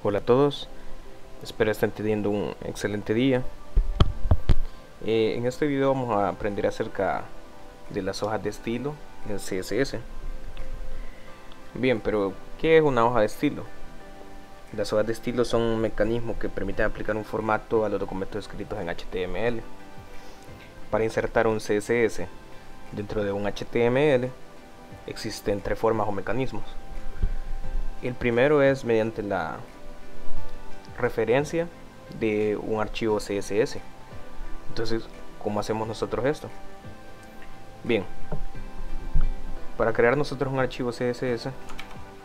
Hola a todos, espero estén teniendo un excelente día. En este video vamos a aprender acerca de las hojas de estilo en CSS. Bien, pero ¿qué es una hoja de estilo? Las hojas de estilo son un mecanismo que permite aplicar un formato a los documentos escritos en HTML. Para insertar un CSS dentro de un HTML existen tres formas o mecanismos. El primero es mediante la referencia de un archivo CSS. Entonces, ¿cómo hacemos nosotros esto? Bien, para crear nosotros un archivo CSS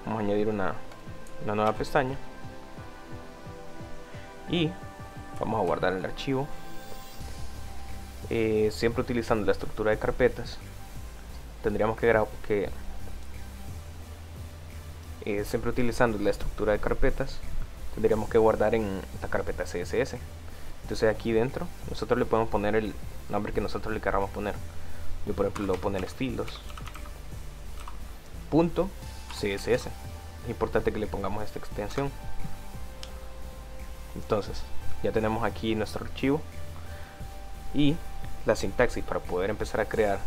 vamos a añadir una nueva pestaña y vamos a guardar el archivo, siempre utilizando la estructura de carpetas. Tendríamos que siempre utilizando la estructura de carpetas tendríamos que guardar en la carpeta CSS. Entonces aquí dentro nosotros le podemos poner el nombre que nosotros le queramos poner. Yo por ejemplo le voy a poner estilos .css. Es importante que le pongamos esta extensión. Entonces ya tenemos aquí nuestro archivo y la sintaxis para poder empezar a crear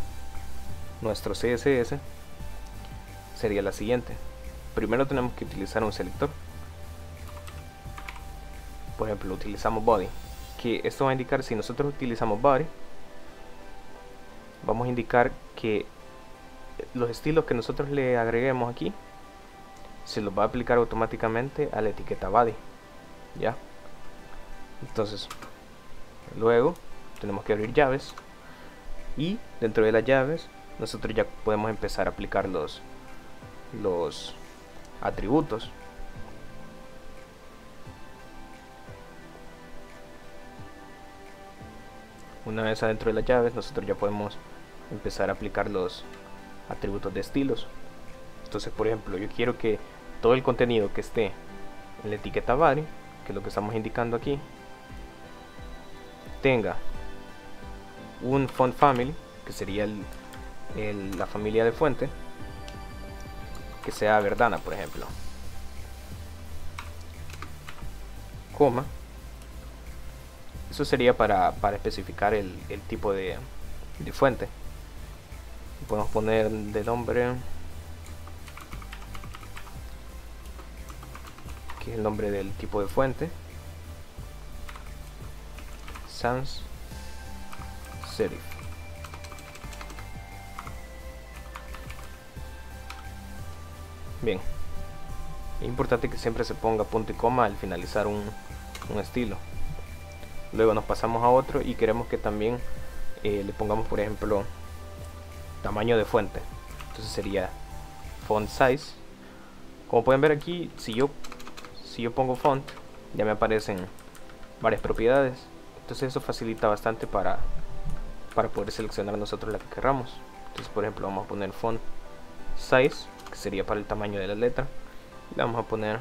nuestro CSS sería la siguiente. Primero tenemos que utilizar un selector. Por ejemplo, utilizamos body, que esto va a indicar, si nosotros utilizamos body, vamos a indicar que los estilos que nosotros le agreguemos aquí se los va a aplicar automáticamente a la etiqueta body. Ya, entonces luego tenemos que abrir llaves y dentro de las llaves nosotros ya podemos empezar a aplicar los atributos. Una vez adentro de las llaves nosotros ya podemos empezar a aplicar los atributos de estilos. Entonces, por ejemplo, yo quiero que todo el contenido que esté en la etiqueta body, que es lo que estamos indicando aquí, tenga un font family, que sería la familia de fuente, que sea Verdana, por ejemplo, coma. Eso sería para especificar el tipo de fuente. Podemos poner de nombre, que es el nombre del tipo de fuente, sans serif. Bien, es importante que siempre se ponga punto y coma al finalizar un estilo. Luego nos pasamos a otro y queremos que también le pongamos, por ejemplo, tamaño de fuente. Entonces sería font size. Como pueden ver aquí, si yo pongo font, ya me aparecen varias propiedades. Entonces eso facilita bastante para poder seleccionar nosotros la que queramos. Entonces, por ejemplo, vamos a poner font size, que sería para el tamaño de la letra, y le vamos a poner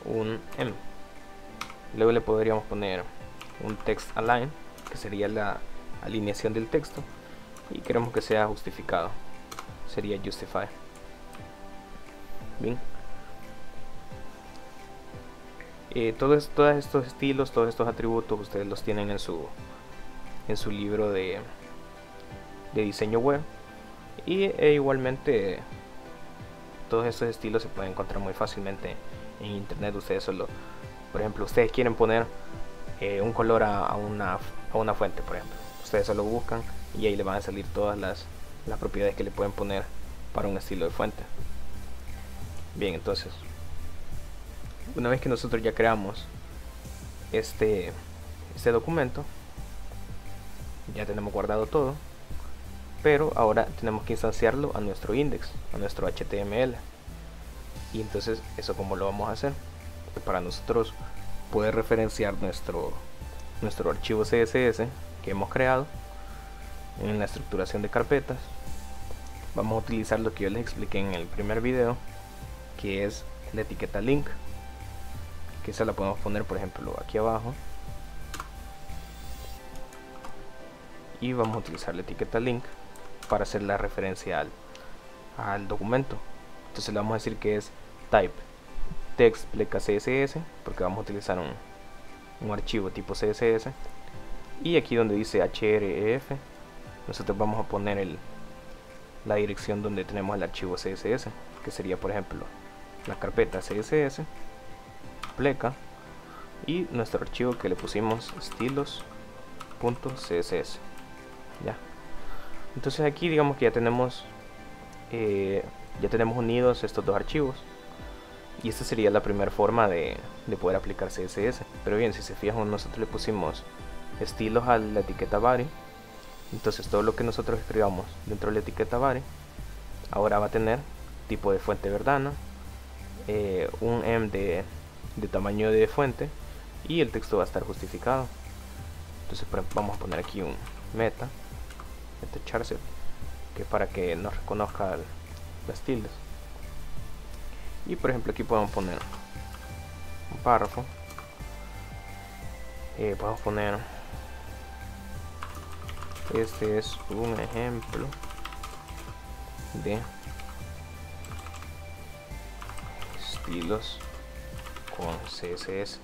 un M. Luego le podríamos poner un text align, que sería la alineación del texto, y queremos que sea justificado, sería justify. Bien, todos estos estilos, todos estos atributos ustedes los tienen en su libro de diseño web, y igualmente todos estos estilos se pueden encontrar muy fácilmente en internet. Ustedes solo, por ejemplo, ustedes quieren poner un color a una fuente, por ejemplo, ustedes solo buscan y ahí le van a salir todas las propiedades que le pueden poner para un estilo de fuente. Bien, entonces una vez que nosotros ya creamos este documento, ya tenemos guardado todo, pero ahora tenemos que instanciarlo a nuestro index, a nuestro HTML. Y entonces, eso como lo vamos a hacer, para nosotros poder referenciar nuestro archivo CSS que hemos creado en la estructuración de carpetas, vamos a utilizar lo que yo les expliqué en el primer video, que es la etiqueta link, que esa la podemos poner, por ejemplo, aquí abajo, y vamos a utilizar la etiqueta link para hacer la referencia al documento. Entonces le vamos a decir que es type text pleca css, porque vamos a utilizar un archivo tipo css. Y aquí donde dice href, nosotros vamos a poner la dirección donde tenemos el archivo css, que sería por ejemplo la carpeta css pleca y nuestro archivo que le pusimos estilos.css. ya, entonces aquí digamos que ya tenemos unidos estos dos archivos, y esta sería la primera forma de poder aplicar CSS. Pero bien, si se fijan, nosotros le pusimos estilos a la etiqueta body, entonces todo lo que nosotros escribamos dentro de la etiqueta body ahora va a tener tipo de fuente Verdana, un M de tamaño de fuente, y el texto va a estar justificado. Entonces vamos a poner aquí un meta charset, que para que nos reconozca las tildes. Y por ejemplo aquí podemos poner un párrafo, podemos poner este es un ejemplo de estilos con CSS.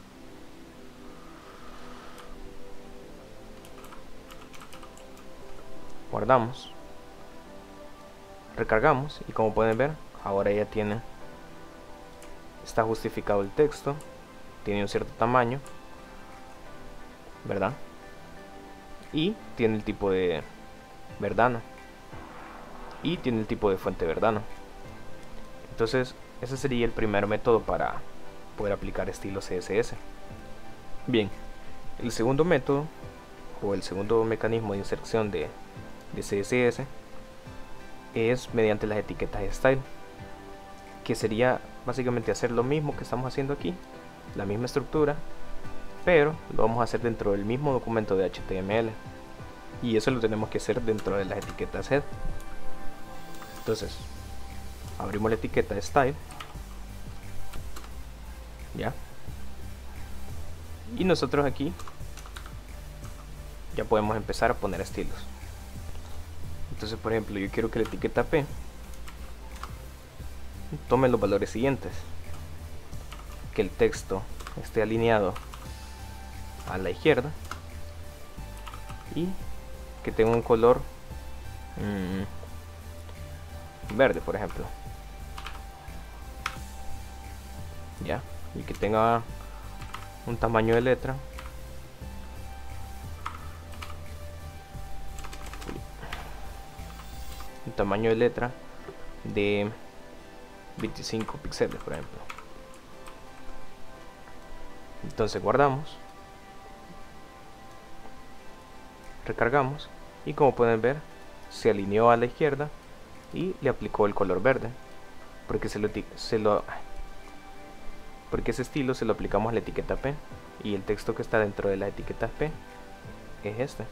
Guardamos, recargamos, y como pueden ver ahora ya está justificado el texto, tiene un cierto tamaño, ¿verdad? Y tiene el tipo de Verdana, y tiene el tipo de fuente Verdana. Entonces ese sería el primer método para poder aplicar estilos CSS. Bien, el segundo método o el segundo mecanismo de inserción de CSS es mediante las etiquetas style, que sería básicamente hacer lo mismo que estamos haciendo aquí, la misma estructura, pero lo vamos a hacer dentro del mismo documento de HTML, y eso lo tenemos que hacer dentro de las etiquetas head. Entonces abrimos la etiqueta style, ya, y nosotros aquí ya podemos empezar a poner estilos. Entonces por ejemplo yo quiero que la etiqueta P tome los valores siguientes: que el texto esté alineado a la izquierda y que tenga un color verde, por ejemplo, ya, y que tenga un tamaño de letra de 25 píxeles, por ejemplo. Entonces guardamos, recargamos, y como pueden ver se alineó a la izquierda y le aplicó el color verde, porque porque ese estilo se lo aplicamos a la etiqueta P, y el texto que está dentro de la etiqueta P es este.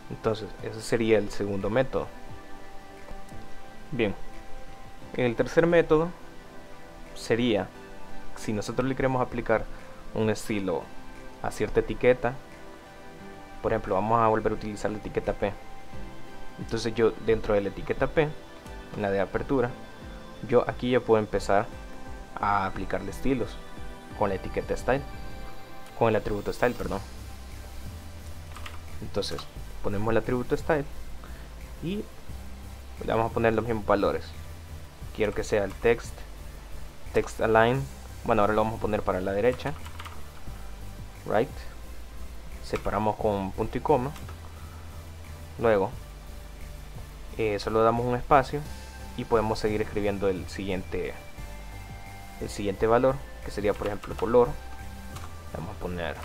Entonces ese sería el segundo método. Bien, el tercer método sería, si nosotros le queremos aplicar un estilo a cierta etiqueta, por ejemplo vamos a volver a utilizar la etiqueta P. Entonces yo dentro de la etiqueta P, en la de apertura, yo aquí ya puedo empezar a aplicarle estilos con la etiqueta style, con el atributo style, perdón. Entonces ponemos el atributo style y le vamos a poner los mismos valores. Quiero que sea el text align, bueno, ahora lo vamos a poner para la derecha, right, separamos con punto y coma, luego solo damos un espacio y podemos seguir escribiendo el siguiente valor, que sería por ejemplo el color. Vamos a poner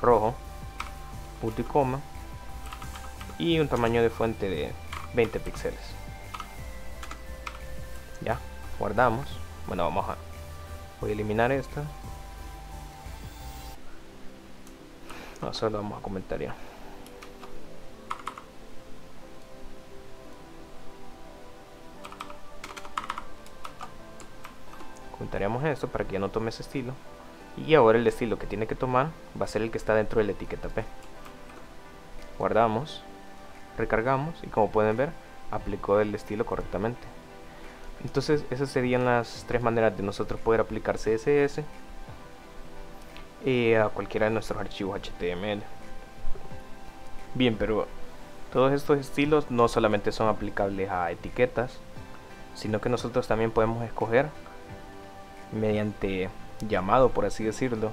rojo, punto y coma, y un tamaño de fuente de 20 píxeles. Ya, guardamos. Bueno, voy a eliminar esta. No, solo vamos a comentar ya. Comentaríamos esto para que ya no tome ese estilo, y ahora el estilo que tiene que tomar va a ser el que está dentro de la etiqueta P. Guardamos, recargamos, y como pueden ver aplicó el estilo correctamente. Entonces esas serían las tres maneras de nosotros poder aplicar CSS a cualquiera de nuestros archivos HTML. Bien, pero todos estos estilos no solamente son aplicables a etiquetas, sino que nosotros también podemos escoger mediante llamado, por así decirlo,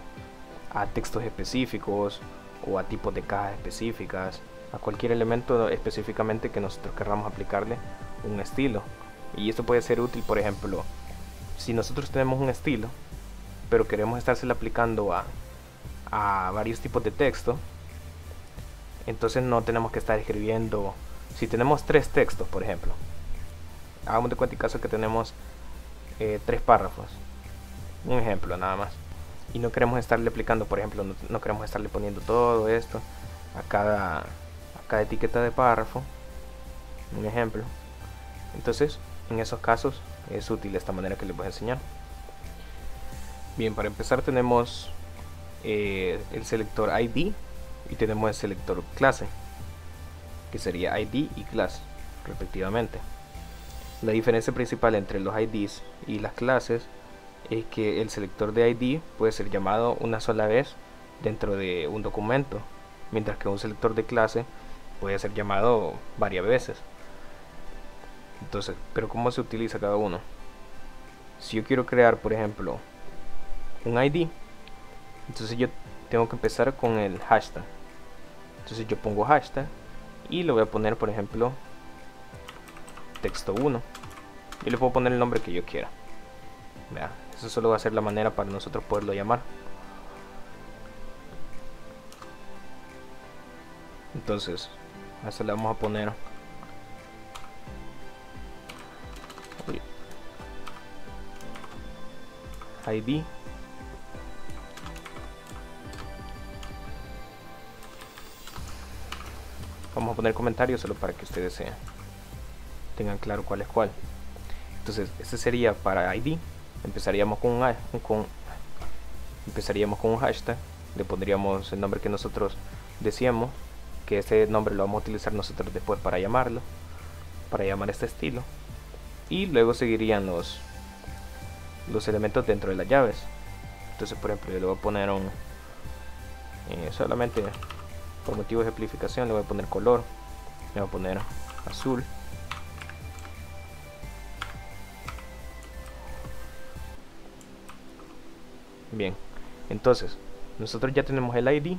a textos específicos o a tipos de cajas específicas, a cualquier elemento específicamente que nosotros querramos aplicarle un estilo. Y esto puede ser útil, por ejemplo, si nosotros tenemos un estilo pero queremos estárselo aplicando a varios tipos de texto, entonces no tenemos que estar escribiendo. Si tenemos 3 textos, por ejemplo, hagamos de cuenta y caso que tenemos 3 párrafos, un ejemplo nada más, y no queremos estarle aplicando, por ejemplo, no queremos estarle poniendo todo esto a cada etiqueta de párrafo, un ejemplo. Entonces en esos casos es útil esta manera que les voy a enseñar. Bien, para empezar tenemos el selector ID y tenemos el selector clase, que sería ID y class respectivamente. La diferencia principal entre los IDs y las clases es que el selector de ID puede ser llamado una sola vez dentro de un documento, mientras que un selector de clase puede ser llamado varias veces. Entonces, pero ¿cómo se utiliza cada uno? Si yo quiero crear, por ejemplo, un ID, entonces yo tengo que empezar con el hashtag. Entonces yo pongo hashtag y le voy a poner, por ejemplo, texto 1. Yo le puedo poner el nombre que yo quiera. Vea, eso solo va a ser la manera para nosotros poderlo llamar. Entonces a eso le vamos a poner ID vamos a poner comentarios solo para que ustedes tengan claro cuál es cuál. Entonces este sería para ID. Empezaríamos con un hashtag, le pondríamos el nombre que nosotros decíamos, que ese nombre lo vamos a utilizar nosotros después para llamarlo, para llamar este estilo, y luego seguirían los elementos dentro de las llaves. Entonces, por ejemplo, yo le voy a poner solamente por motivos de ejemplificación, le voy a poner color, le voy a poner azul. Bien, entonces nosotros ya tenemos el ID.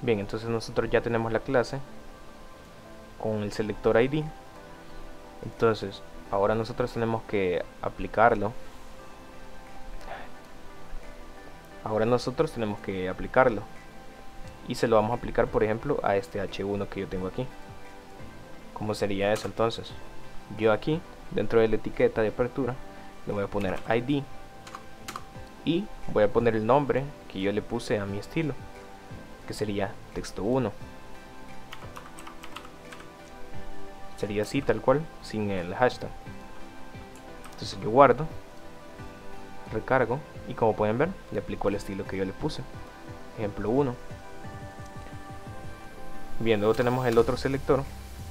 Bien, entonces nosotros ya tenemos la clase con el selector ID. Entonces ahora nosotros tenemos que aplicarlo. Y se lo vamos a aplicar, por ejemplo, a este H1 que yo tengo aquí. ¿Cómo sería eso entonces? Yo aquí, dentro de la etiqueta de apertura, le voy a poner ID y voy a poner el nombre que yo le puse a mi estilo, que sería texto 1. Sería así tal cual, sin el hashtag. Entonces yo guardo, recargo y como pueden ver le aplico el estilo que yo le puse, ejemplo 1. Bien, luego tenemos el otro selector,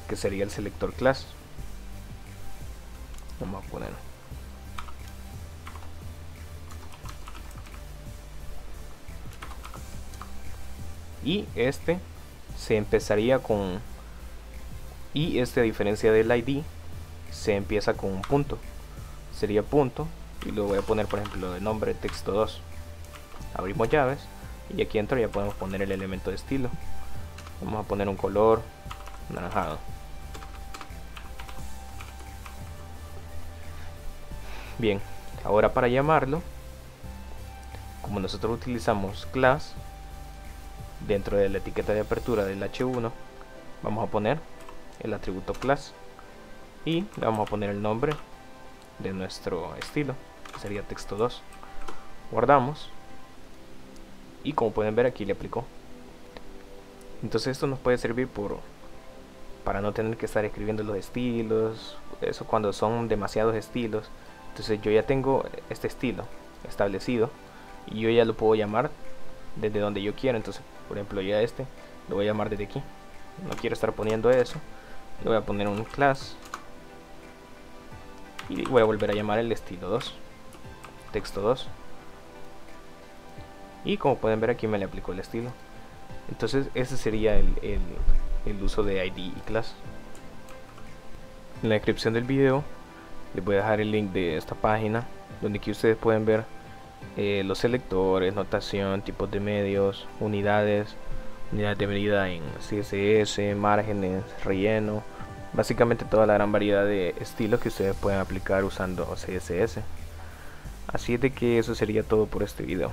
que sería el selector class. Vamos a poner y este se empezaría con, y este, a diferencia del ID, se empieza con un punto, sería punto, y luego voy a poner, por ejemplo, el nombre texto 2. Abrimos llaves y aquí dentro ya podemos poner el elemento de estilo. Vamos a poner un color anaranjado. Bien, ahora para llamarlo, como nosotros utilizamos class dentro de la etiqueta de apertura del H1, vamos a poner el atributo class y le vamos a poner el nombre de nuestro estilo, que sería texto 2. Guardamos y como pueden ver aquí le aplicó. Entonces esto nos puede servir para no tener que estar escribiendo los estilos, eso cuando son demasiados estilos. Entonces yo ya tengo este estilo establecido y yo ya lo puedo llamar desde donde yo quiera. Entonces, por ejemplo, ya este lo voy a llamar desde aquí. No quiero estar poniendo eso, le voy a poner un class y voy a volver a llamar el estilo 2, texto 2, y como pueden ver aquí me le aplicó el estilo. Entonces ese sería el uso de ID y class. En la descripción del video les voy a dejar el link de esta página, donde aquí ustedes pueden ver los selectores, notación, tipos de medios, unidades de medida en CSS, márgenes, relleno, básicamente toda la gran variedad de estilos que ustedes pueden aplicar usando CSS. Así es de que eso sería todo por este video.